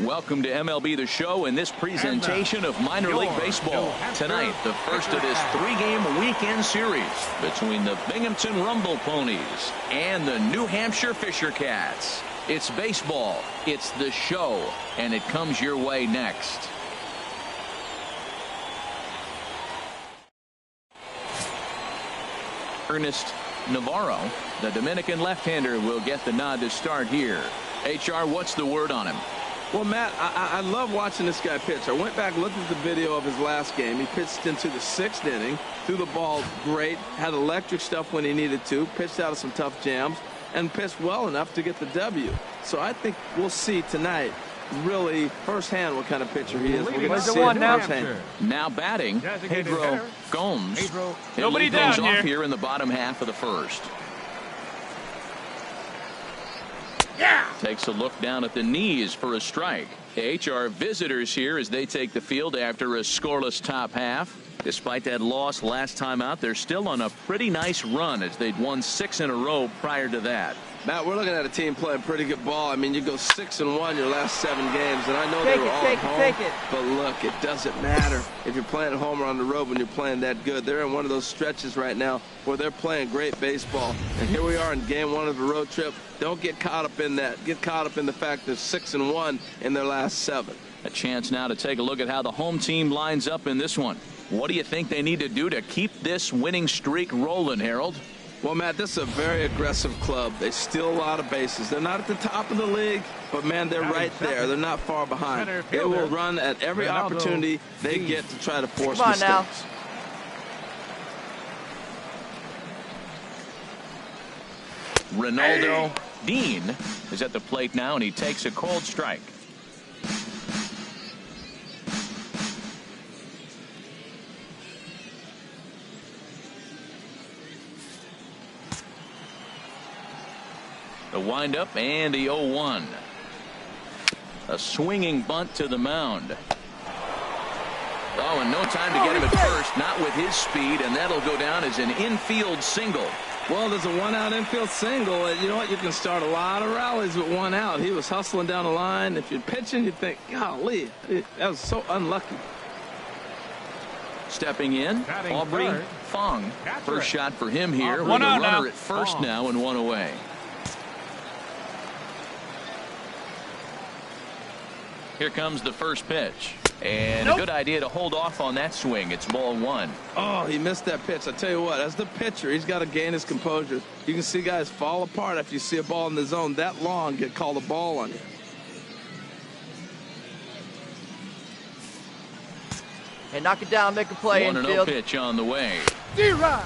Welcome to MLB The Show and this presentation of minor league baseball. Tonight, the first of this three-game weekend series between the Binghamton Ponies and the New Hampshire Fisher Cats. It's baseball, it's the show, and it comes your way next. Ernest Navarro, the Dominican left-hander, will get the nod to start here. HR, what's the word on him? Well, Matt, I love watching this guy pitch. I went back and looked at the video of his last game. He pitched into the 6th inning, threw the ball great, had electric stuff when he needed to, pitched out of some tough jams, and pitched well enough to get the W. So I think we'll see tonight really firsthand what kind of pitcher he is. We're going to see it firsthand. Now batting, Pedro Gomes. Nobody down goes off here in the bottom half of the first. Takes a look down at the knees for a strike. The HR visitors here as they take the field after a scoreless top half. Despite that loss last time out, they're still on a pretty nice run as they'd won 6 in a row prior to that. Matt, we're looking at a team playing pretty good ball. I mean, you go 6-1 your last 7 games, and I know they were all at home. But look, it doesn't matter if you're playing at home or on the road when you're playing that good. They're in one of those stretches right now where they're playing great baseball. And here we are in game 1 of the road trip. Don't get caught up in that. Get caught up in the fact they're 6-1 in their last 7. A chance now to take a look at how the home team lines up in this one. What do you think they need to do to keep this winning streak rolling, Harold? Well, Matt, this is a very aggressive club. They steal a lot of bases. They're not at the top of the league, but, man, they're right there. They're not far behind. They will run at every opportunity they get to try to force mistakes. Now. Ronaldo Dean is at the plate now, and he takes a cold strike. The windup and the 0-1. A swinging bunt to the mound. Oh, and no time to get him at first, not with his speed, and that'll go down as an infield single. Well, there's a 1-out infield single. You know what? You can start a lot of rallies with 1 out. He was hustling down the line. If you're pitching, you think, golly, that was so unlucky. Stepping in, Aubrey Fong. First shot for him here with a runner at first now and 1 away. Here comes the first pitch. And a good idea to hold off on that swing. It's ball 1. Oh, he missed that pitch. I tell you what, as the pitcher, he's got to gain his composure. You can see guys fall apart after you see a ball in the zone that long get called a ball on you. Hey, knock it down, make a play. 1-0 pitch on the way.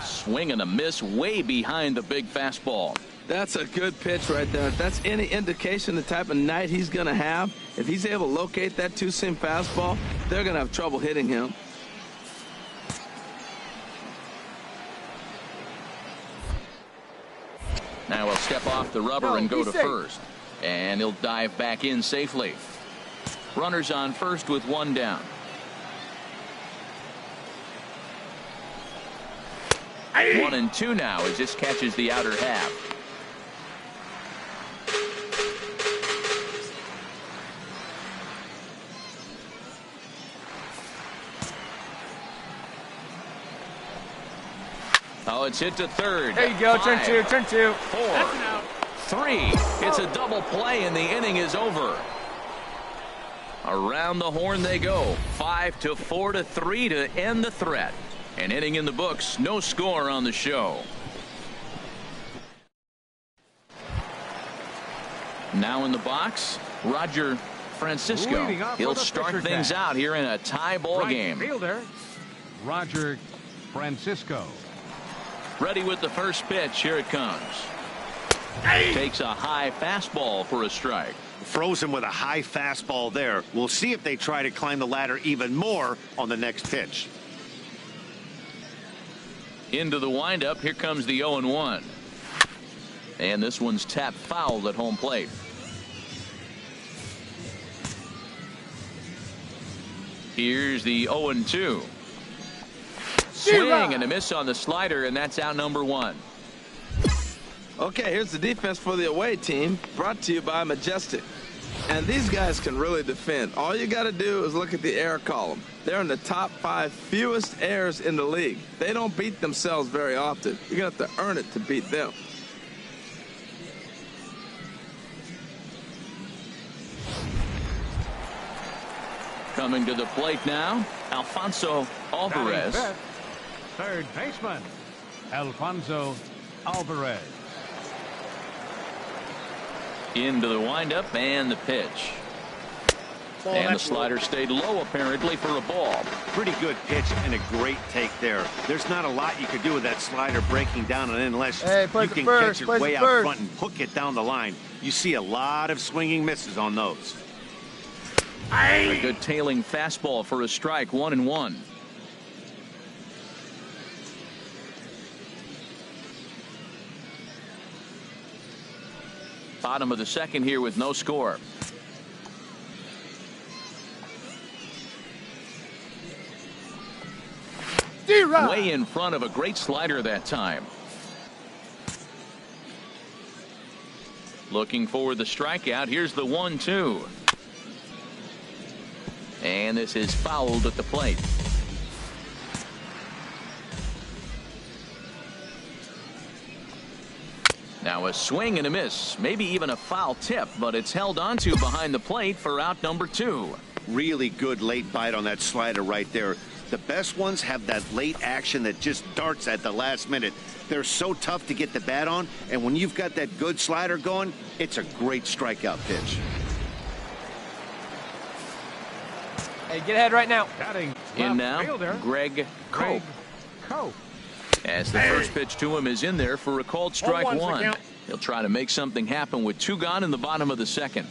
Swing and a miss way behind the big fastball. That's a good pitch right there. If that's any indication the type of night he's going to have, if he's able to locate that 2-seam fastball, they're going to have trouble hitting him. Now he'll step off the rubber and go to first. And he'll dive back in safely. Runners on first with 1 down. Hey. 1 and 2 now as this catches the outer half. Oh, it's hit to third. There you go. 5, turn 2. 4, 3. It's a double play and the inning is over. Around the horn they go. 5-4-3 to end the threat. An inning in the books. No score on the show. Now in the box, Roger Francisco. He'll start things out here in a tie ball game. Fielder, Roger Francisco. Ready with the first pitch. Here it comes. Takes a high fastball for a strike. Froze him with a high fastball there. We'll see if they try to climb the ladder even more on the next pitch. Into the windup. Here comes the 0-1. And this one's tapped foul at home plate. Here's the 0-2. Swing and a miss on the slider, and that's out number 1. Okay, here's the defense for the away team, brought to you by Majestic. And these guys can really defend. All you got to do is look at the error column. They're in the top 5 fewest errors in the league. They don't beat themselves very often. You're going to have to earn it to beat them. Coming to the plate now, Alfonso Alvarez. Third baseman, Alfonso Alvarez. Into the windup and the pitch. And the slider stayed low apparently for a ball. Pretty good pitch and a great take there. There's not a lot you could do with that slider breaking down unless you can catch it way out front and hook it down the line. You see a lot of swinging misses on those. A good tailing fastball for a strike, 1-1. Bottom of the second here with no score. Way in front of a great slider that time. Looking for the strikeout. Here's the 1-2. And this is fouled at the plate. Now a swing and a miss, maybe even a foul tip, but it's held onto behind the plate for out number 2. Really good late bite on that slider right there. The best ones have that late action that just darts at the last minute. They're so tough to get the bat on, and when you've got that good slider going, it's a great strikeout pitch. Hey, get ahead right now. In now, Greg Cope. As the first pitch to him is in there for a called strike 1. He'll try to make something happen with 2 gone in the bottom of the second.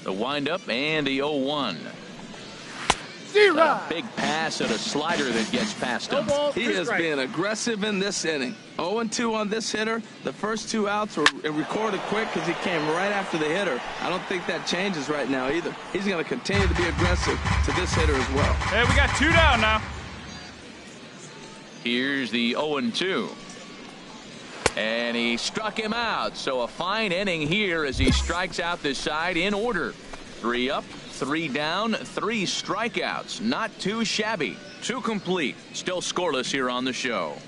The windup and the 0-1. A big pass at a slider that gets past him. He is being aggressive in this inning. 0-2 on this hitter. The first 2 outs were recorded quick because he came right after the hitter. I don't think that changes right now either. He's going to continue to be aggressive to this hitter as well. Hey, we got 2 down now. Here's the 0-2. And he struck him out. So a fine inning here as he strikes out this side in order. 3 up, 3 down, 3 strikeouts. Not too shabby. 2 complete. Still scoreless here on the show.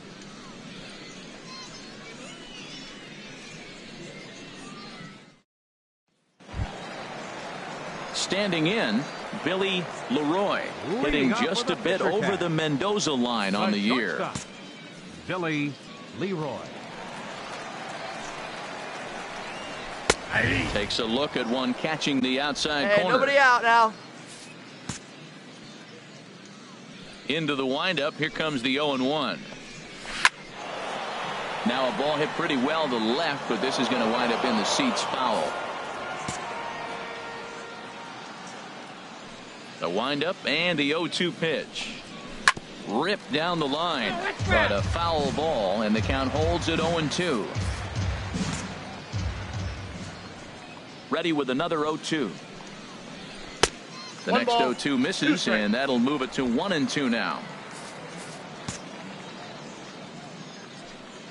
Standing in, Billy Leroy, hitting just a bit over the Mendoza line on the year. Billy Leroy. Takes a look at one catching the outside corner. Nobody out now. Into the windup. Here comes the 0-1. Now a ball hit pretty well to the left, but this is going to wind up in the seats foul. The windup and the 0-2 pitch. Ripped down the line, but a foul ball, and the count holds at 0-2. Ready with another 0-2. The next 0-2 misses, and that'll move it to 1-2 now.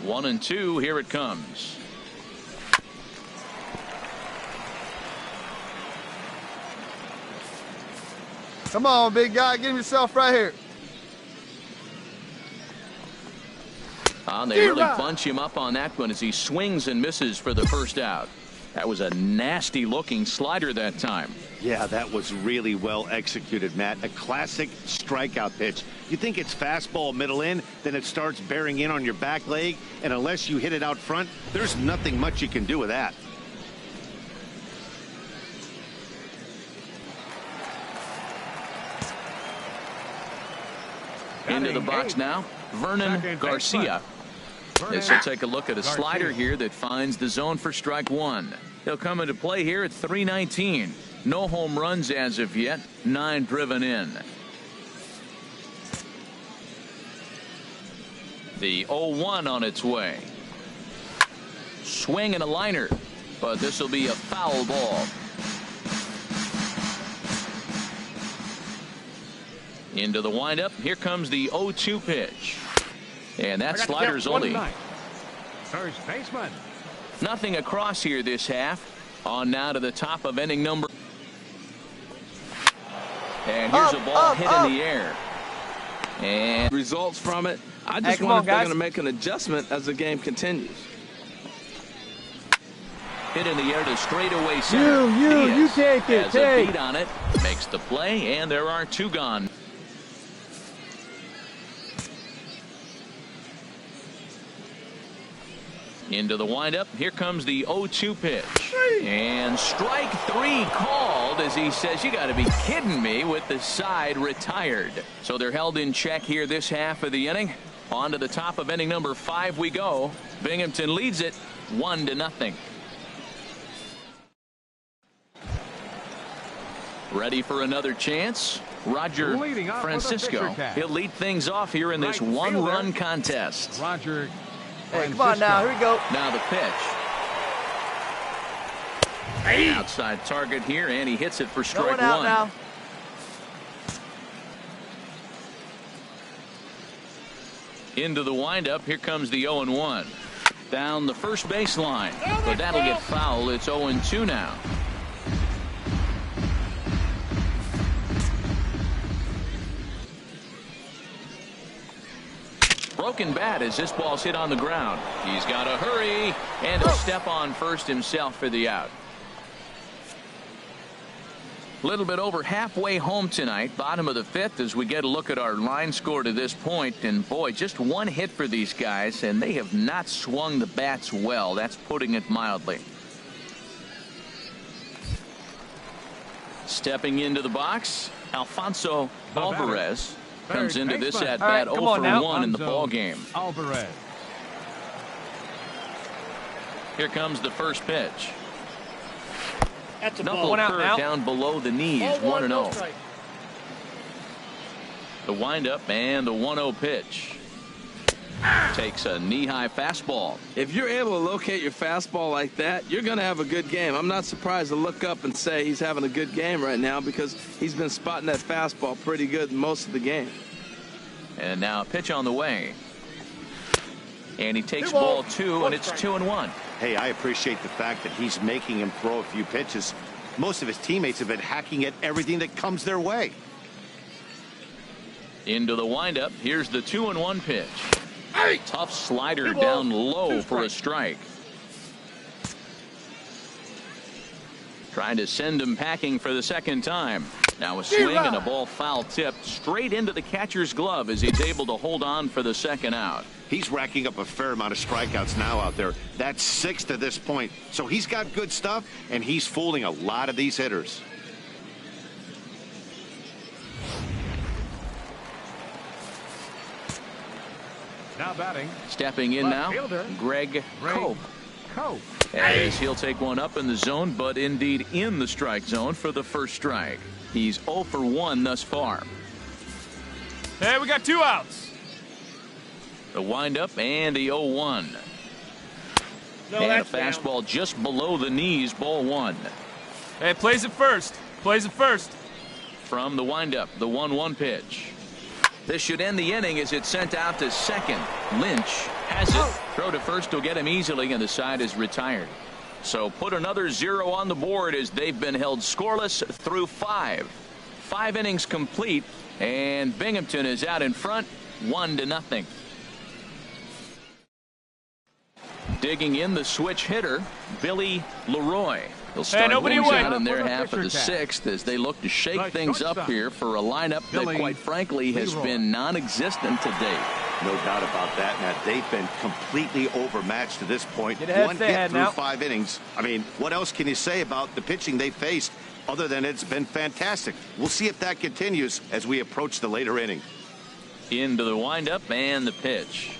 1-2. Here it comes. Come on, big guy. Get yourself right here. They really bunch him up on that one as he swings and misses for the first out. That was a nasty looking slider that time. Yeah, that was really well executed, Matt. A classic strikeout pitch. You think it's fastball middle in, then it starts bearing in on your back leg, and unless you hit it out front, there's nothing much you can do with that. Into the box now, Vernon Garcia. This will take a look at a slider here that finds the zone for strike 1. He'll come into play here at 319. No home runs as of yet. 9 driven in. The 0-1 on its way. Swing and a liner, but this will be a foul ball. Into the windup. Here comes the 0-2 pitch. And that slider's only 1-9. First baseman. nothing across here this half. On now to the top of inning number. And here's a ball hit in the air. And results from it. I just wonder if they're going to make an adjustment as the game continues. hit in the air to straightaway center. You take it. Has a beat on it. Makes the play, and there are two gone. Into the windup. Here comes the 0-2 pitch. And strike three called as he says, you got to be kidding me, with the side retired. So they're held in check here this half of the inning. On to the top of inning number 5 we go. Binghamton leads it 1-0. Ready for another chance. Roger Francisco. He'll lead things off here in this one-run contest. Roger. Hey, come on now. Here we go. Now the pitch. Outside target here, and he hits it for strike one. Now. Into the windup. Here comes the 0-1. Down the first baseline. But that'll get foul. It's 0-2 now. Broken bat as this ball's hit on the ground. He's got to hurry, and he'll step on first himself for the out. A little bit over halfway home tonight, bottom of the 5th, as we get a look at our line score to this point. And boy, just one hit for these guys, and they have not swung the bats well. That's putting it mildly. Stepping into the box, Alfonso Alvarez comes into this at bat 0 for 1 in the ball game. Alvarez. Here comes the first pitch. That's a Knuckle curve down below the knees, 1-0. The windup and the 1-0 pitch. Takes a knee-high fastball. If you're able to locate your fastball like that, you're going to have a good game. I'm not surprised to look up and say he's having a good game right now, because he's been spotting that fastball pretty good most of the game. And now a pitch on the way. And he takes ball 2, and it's 2-1. Hey, I appreciate the fact that he's making him throw a few pitches. Most of his teammates have been hacking at everything that comes their way. Into the windup. Here's the 2-1 pitch. Tough slider down low for a strike. Trying to send him packing for the second time. Now a swing and a ball foul tipped straight into the catcher's glove as he's able to hold on for the second out. He's racking up a fair amount of strikeouts now out there. That's 6 to this point. So he's got good stuff, and he's fooling a lot of these hitters. Now batting. Stepping in now, Greg Cope. As he'll take one up in the zone, but indeed in the strike zone for the first strike. He's 0 for 1 thus far. Hey, we got 2 outs. The windup and the 0-1. And a fastball just below the knees, ball 1. Hey, plays it first. From the windup, the 1-1 pitch. This should end the inning as it's sent out to second. Lynch has it. Throw to first will get him easily, and the side is retired. So put another 0 on the board as they've been held scoreless through 5. 5 innings complete, and Binghamton is out in front 1-0. Digging in the switch hitter, Billy Leroy. They'll start things out in their half of the 6th as they look to shake things up here for a lineup that, quite frankly, has been non-existent to date. No doubt about that, Matt. They've been completely overmatched to this point. One hit through 5 innings. I mean, what else can you say about the pitching they faced other than it's been fantastic? We'll see if that continues as we approach the later inning. Into the windup and the pitch.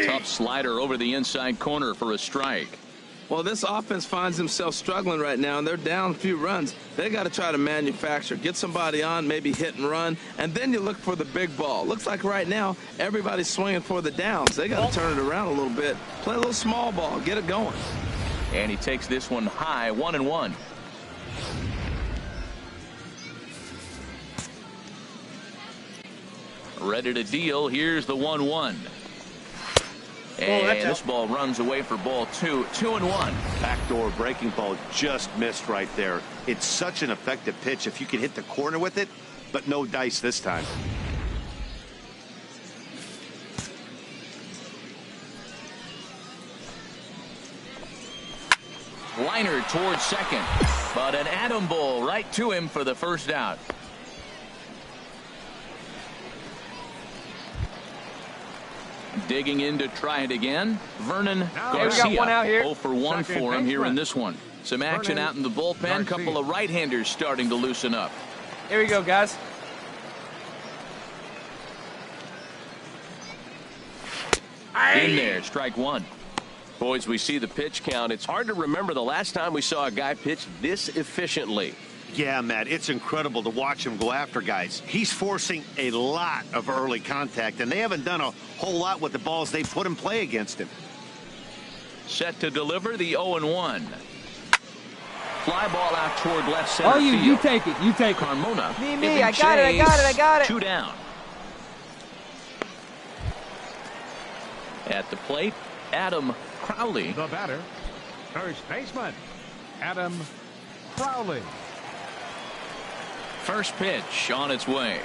Tough slider over the inside corner for a strike. Well, this offense finds themselves struggling right now, and they're down a few runs. They got to try to manufacture, get somebody on, maybe hit and run, and then you look for the big ball. Looks like right now everybody's swinging for the downs. They got to turn it around a little bit, play a little small ball, get it going. And he takes this one high, 1-1. Ready to deal. Here's the 1-1. And this ball runs away for ball 2. 2-1. Backdoor breaking ball just missed right there. It's such an effective pitch if you can hit the corner with it, but no dice this time. Liner towards second, but an atom ball right to him for the first out. Digging in to try it again. Vernon Garcia. We got one out here. 0 for 1 for him here in this one. Some action out in the bullpen. Couple of right-handers starting to loosen up. Here we go, guys. In there, strike 1. Boys, we see the pitch count. It's hard to remember the last time we saw a guy pitch this efficiently. Yeah, Matt, it's incredible to watch him go after guys. He's forcing a lot of early contact, and they haven't done a whole lot with the balls they put in play against him. Set to deliver the 0-1. Fly ball out toward left center Oh, field. you take it. You take it. Carmona. Me. I got it. 2 down. At the plate, Adam Crowley. The batter, first baseman, Adam Crowley. First pitch on its way.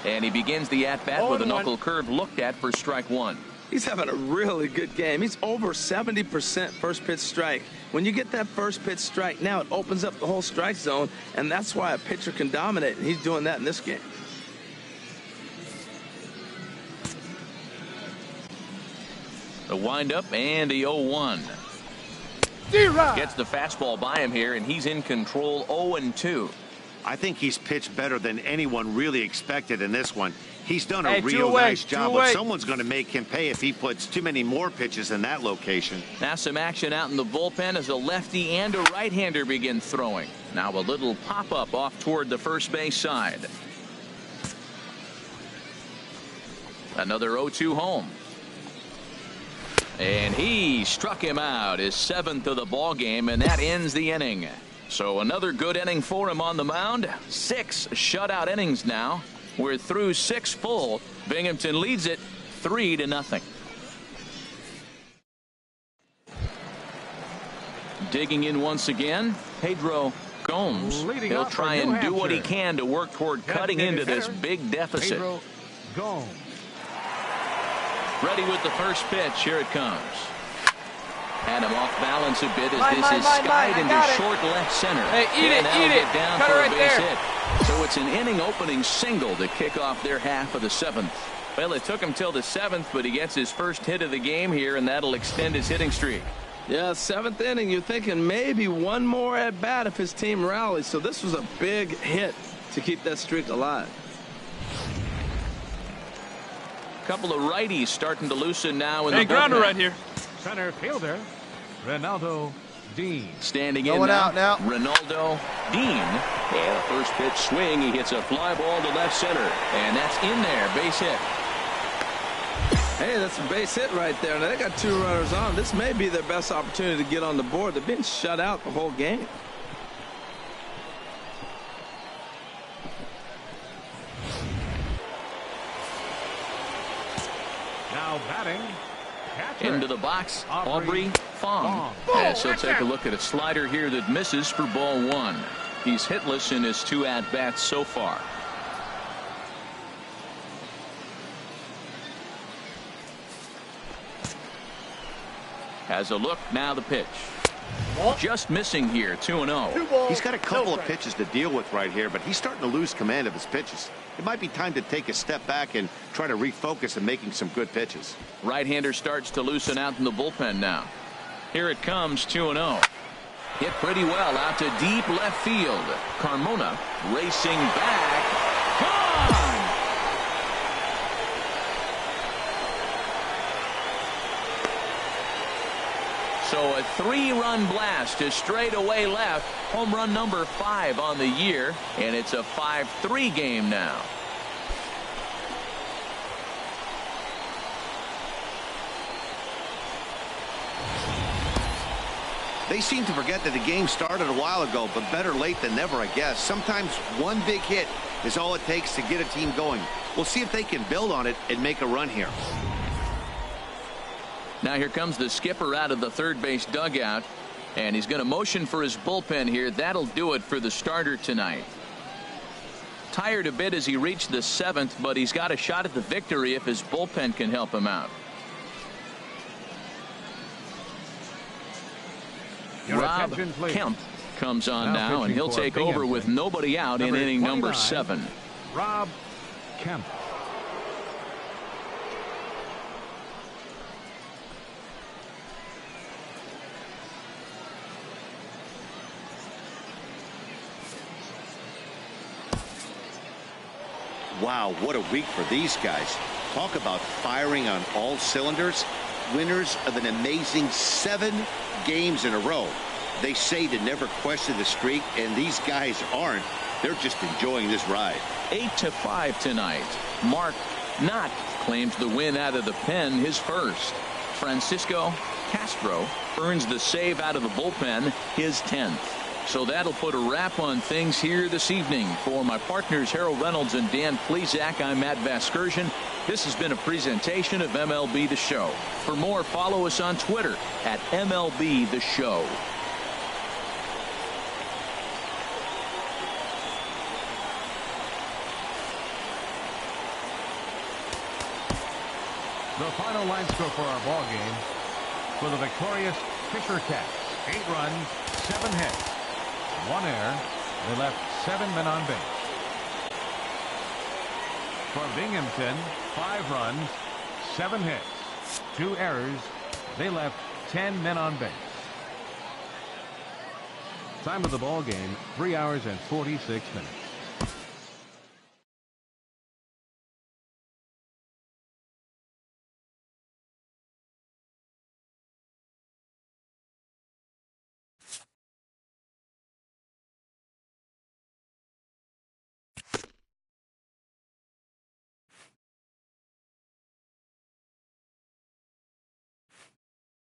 And he begins the at-bat with a knuckle curve looked at for strike 1. He's having a really good game. He's over 70% first pitch strike. When you get that first pitch strike, now it opens up the whole strike zone, and that's why a pitcher can dominate, and he's doing that in this game. The windup and the 0-1. Gets the fastball by him here, and he's in control. 0-2. I think he's pitched better than anyone really expected in this one. He's done a real two away, nice job, but away. someone's going to make him pay if he puts too many more pitches in that location. Now some action out in the bullpen as a lefty and a right-hander begin throwing. Now a little pop-up off toward the first base side. Another 0-2 home. And he struck him out, his 7th of the ball game, and that ends the inning. So another good inning for him on the mound. 6 shutout innings now. We're through 6 full. Binghamton leads it 3-0. Digging in once again, Pedro Gomes. He'll try and do what he can to work toward cutting into this big deficit. Pedro Gomes. Ready with the first pitch. Here it comes. Had him off balance a bit as this is skied into short left center. Hey, eat it. Get down Cut for it a right base there. hit. So it's an inning opening single to kick off their half of the 7th. Well, it took him till the 7th, but he gets his first hit of the game here, and that'll extend his hitting streak. Yeah, 7th inning, you're thinking maybe one more at bat if his team rallies. So this was a big hit to keep that streak alive. Couple of righties starting to loosen now in Hey, the grounder bullpen. right here. Center fielder, Ronaldo Dean. Standing in Going out now. Ronaldo Dean. And a first pitch swing. He hits a fly ball to left center. And that's in there. Base hit. Hey, that's a base hit right there. Now they got 2 runners on. This may be their best opportunity to get on the board. They've been shut out the whole game. Now batting, catcher. Into the box, Aubrey Aubrey Fong. As he'll take a look at a slider here that misses for ball 1. He's hitless in his 2 at-bats so far. Has a look, now the pitch. Just missing here, 2-0. He's got a couple of pitches to deal with right here, but he's starting to lose command of his pitches. It might be time to take a step back and try to refocus on making some good pitches. Right-hander starts to loosen out in the bullpen now. Here it comes, 2-0. Hit pretty well out to deep left field. Carmona racing back. Gone! So a 3-run blast to straightaway left. Home run number 5 on the year, and it's a 5-3 game now. They seem to forget that the game started a while ago, but better late than never, I guess. Sometimes one big hit is all it takes to get a team going. We'll see if they can build on it and make a run here. Now here comes the skipper out of the third base dugout, and he's going to motion for his bullpen here. That'll do it for the starter tonight. Tired a bit as he reached the 7th, but he's got a shot at the victory if his bullpen can help him out. Rob Kemp comes on now, and he'll take over with nobody out in inning number 7. Rob Kemp. Wow, what a week for these guys. Talk about firing on all cylinders. Winners of an amazing 7 games in a row. They say to never question the streak, and these guys aren't. They're just enjoying this ride. 8-5 tonight. Mark Knott claims the win out of the pen, his first. Francisco Castro earns the save out of the bullpen, his 10th. So that'll put a wrap on things here this evening. For my partners Harold Reynolds and Dan Plesac, I'm Matt Vasgersian. This has been a presentation of MLB The Show. For more, follow us on Twitter at MLB The Show. The final line score for our ball game for the victorious Fisher Cats: 8 runs, 7 hits, 1 error. They left 7 men on base. For Binghamton, 5 runs, 7 hits, 2 errors. They left 10 men on base. Time of the ball game, 3 hours and 46 minutes.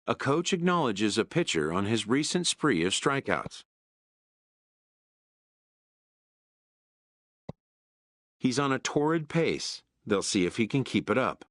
A coach acknowledges a pitcher on his recent spree of strikeouts. He's on a torrid pace. They'll see if he can keep it up.